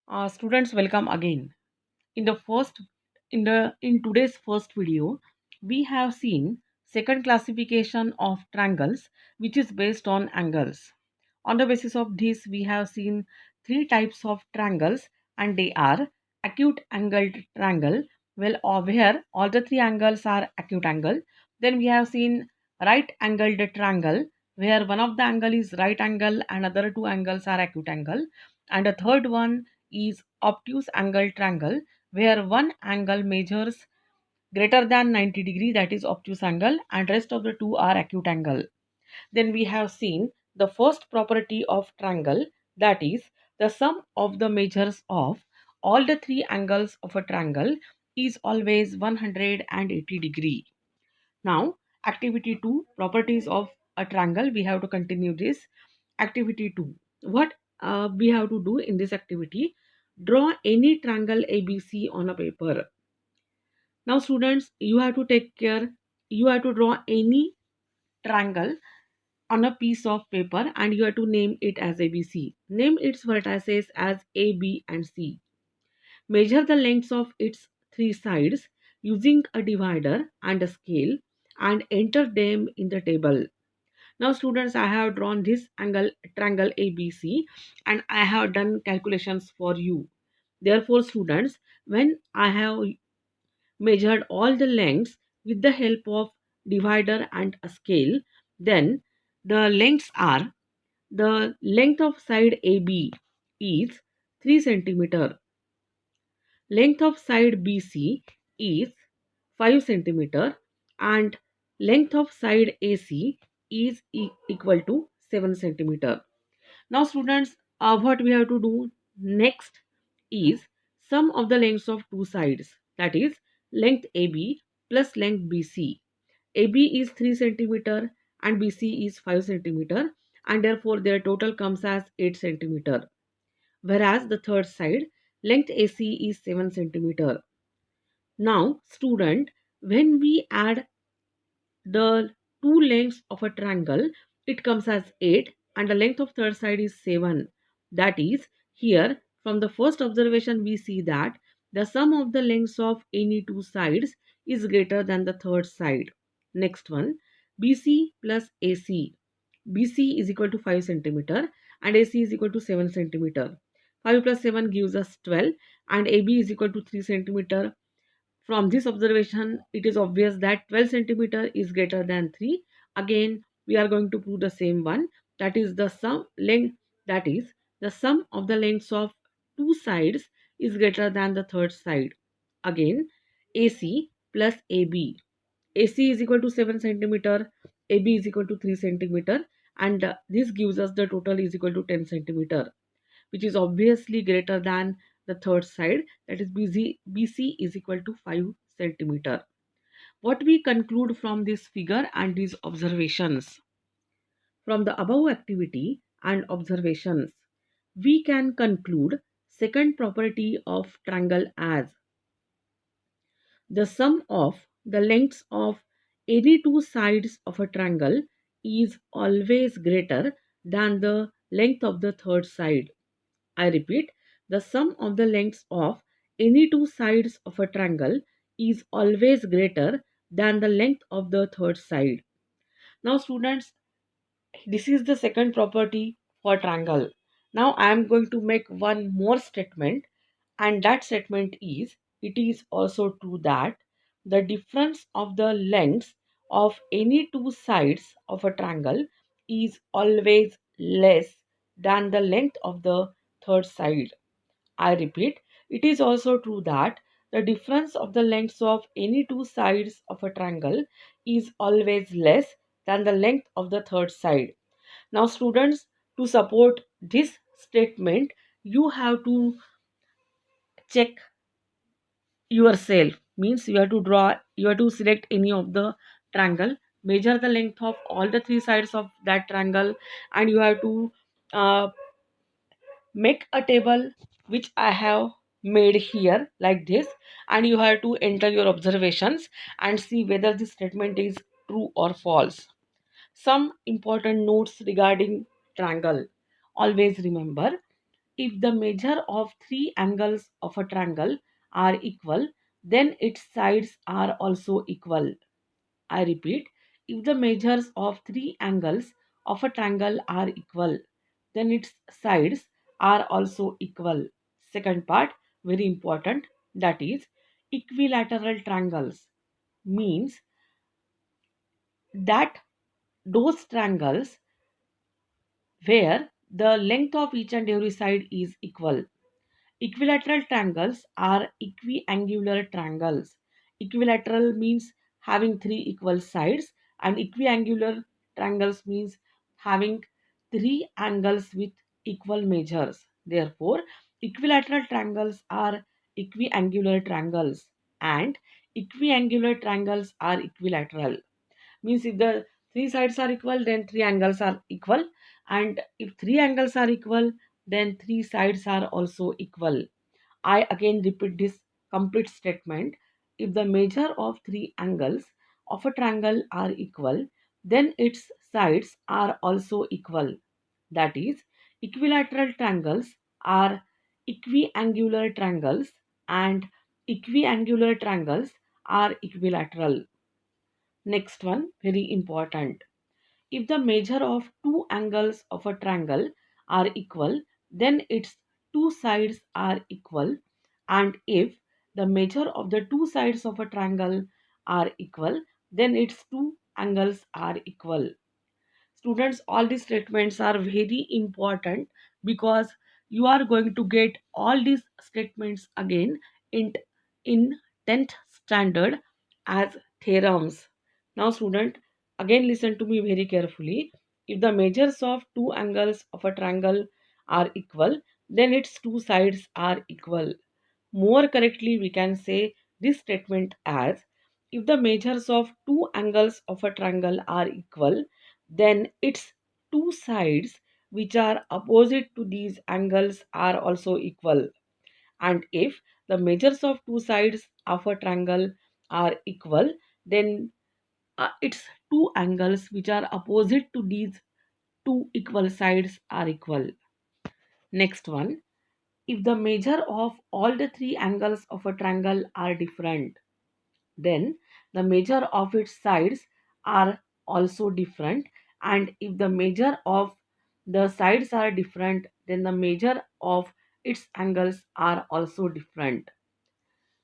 Students, welcome again. In the first, in today's first video, we have seen second classification of triangles, which is based on angles. On the basis of this, we have seen three types of triangles, and they are acute angled triangle, where all the three angles are acute angle. Then we have seen right angled triangle, where one of the angle is right angle and other two angles are acute angle, and the third one is obtuse angle triangle, where one angle measures greater than 90 degree, that is obtuse angle, and rest of the two are acute angle. Then we have seen the first property of triangle, that is the sum of the measures of all the three angles of a triangle is always 180 degree. Now activity 2, properties of a triangle. We have to continue this. Activity 2, what we have to do in this activity: draw any triangle ABC on a paper. Now students, you have to take care, you have to draw any triangle on a piece of paper and you have to name it as ABC. Name its vertices as A, B and C. Measure the lengths of its three sides using a divider and a scale and enter them in the table. Now students, I have drawn this triangle ABC and I have done calculations for you. Therefore students, when I have measured all the lengths with the help of divider and a scale, then the lengths are: the length of side AB is 3 centimeter. Length of side BC is 5 centimeter, and length of side AC is equal to 7 centimeter. Now students, what we have to do next is sum of the lengths of two sides, that is length AB plus length BC. AB is 3 centimeter and BC is 5 centimeter, and therefore their total comes as 8 centimeter. Whereas the third side, length AC is 7 centimeter. Now student, when we add the two lengths of a triangle, it comes as 8 and the length of third side is 7. That is, here from the first observation we see that the sum of the lengths of any two sides is greater than the third side. Next one, BC plus AC. BC is equal to 5 centimeter and AC is equal to 7 centimeter. 5 plus 7 gives us 12 and AB is equal to 3 centimeter. From this observation, it is obvious that 12 centimeter is greater than 3. Again, we are going to prove the same one. That is the sum length. That is the sum of the lengths of two sides is greater than the third side. Again, AC plus AB. AC is equal to 7 centimeter. AB is equal to 3 centimeter, and this gives us the total is equal to 10 centimeter, which is obviously greater than the third side, that is BC is equal to 5 centimeter. What we conclude from this figure and these observations? From the above activity and observations, we can conclude second property of triangle as: the sum of the lengths of any two sides of a triangle is always greater than the length of the third side. I repeat, the sum of the lengths of any two sides of a triangle is always greater than the length of the third side. Now students, this is the second property for triangle. Now I am going to make one more statement, and that statement is: it is also true that the difference of the lengths of any two sides of a triangle is always less than the length of the third side. I repeat, it is also true that the difference of the lengths of any two sides of a triangle is always less than the length of the third side. Now students, to support this statement, you have to check yourself. Means you have to draw, you have to select any of the triangle, measure the length of all the three sides of that triangle, and you have to uh, make a table which I have made here like this, and you have to enter your observations and see whether this statement is true or false. Some important notes regarding triangle: always remember, If the measure of three angles of a triangle are equal, then its sides are also equal. I repeat, if the measures of three angles of a triangle are equal, then its sides are also equal. Second part, very important, that is equilateral triangles means that those triangles where the length of each and every side is equal. Equilateral triangles are equiangular triangles. Equilateral means having three equal sides, and equiangular triangles means having three angles with equal measures. Therefore, equilateral triangles are equiangular triangles, and equiangular triangles are equilateral. Means if the three sides are equal, then three angles are equal, and if three angles are equal, then three sides are also equal. I again repeat this complete statement. If the measure of three angles of a triangle are equal, then its sides are also equal. That is, equilateral triangles are equiangular triangles, and equiangular triangles are equilateral. Next one, very important. If the measure of two angles of a triangle are equal, then its two sides are equal. And if the measure of the two sides of a triangle are equal, then its two angles are equal. Students, all these statements are very important because you are going to get all these statements again in in 10th standard as theorems. Now student, again listen to me very carefully. If the measures of two angles of a triangle are equal, then its two sides are equal. More correctly, we can say this statement as, if the measures of two angles of a triangle are equal, then its two sides which are opposite to these angles are also equal. And if the measures of two sides of a triangle are equal, then its two angles which are opposite to these two equal sides are equal. Next one, if the measure of all the three angles of a triangle are different, then the measure of its sides are also different. And if the measure of the sides are different, then the measure of its angles are also different.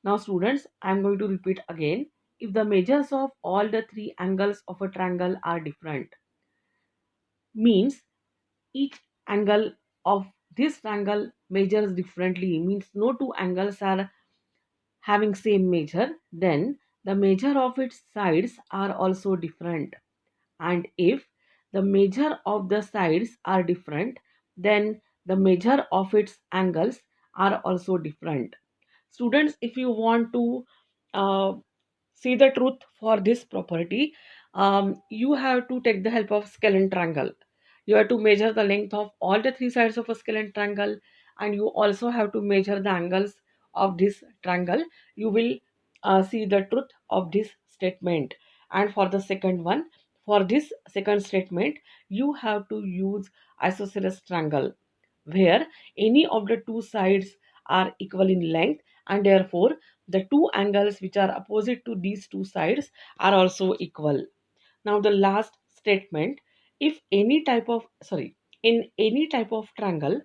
Now, students, I am going to repeat again. If the measures of all the three angles of a triangle are different, means each angle of this triangle measures differently, means no two angles are having same measure, then the measure of its sides are also different. And if the measure of the sides are different, then the measure of its angles are also different. Students, if you want to uh, see the truth for this property, you have to take the help of scale and triangle. You have to measure the length of all the three sides of a scale and triangle, and you also have to measure the angles of this triangle. You will see the truth of this statement. And for the second one, for this second statement, you have to use isosceles triangle, where any of the two sides are equal in length, and therefore the two angles which are opposite to these two sides are also equal. Now the last statement, if any type of sorry in any type of triangle,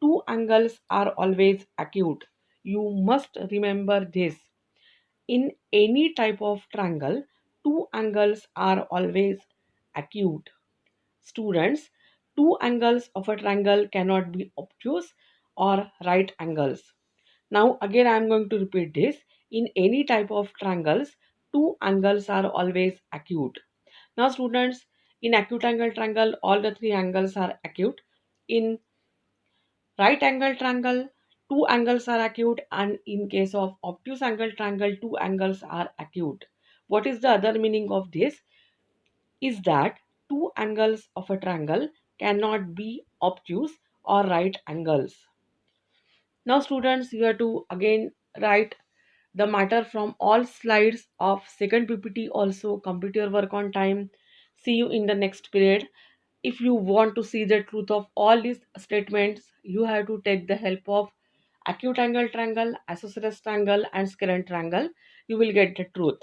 two angles are always acute. You must remember this. In any type of triangle, two angles are always acute. Students, two angles of a triangle cannot be obtuse or right angles. Now again I am going to repeat this. In any type of triangles, two angles are always acute. Now students, in acute angle triangle, all the three angles are acute. In right angle triangle, two angles are acute, and in case of obtuse angle triangle, two angles are acute. What is the other meaning of this? Is that two angles of a triangle cannot be obtuse or right angles. Now students, you have to again write the matter from all slides of second PPT. Also complete your work on time. See you in the next period. if you want to see the truth of all these statements, you have to take the help of acute angle triangle, isosceles triangle, and scalene triangle. You will get the truth.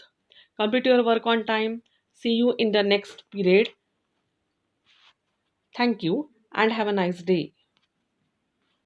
Complete your work on time. See you in the next period. Thank you and have a nice day.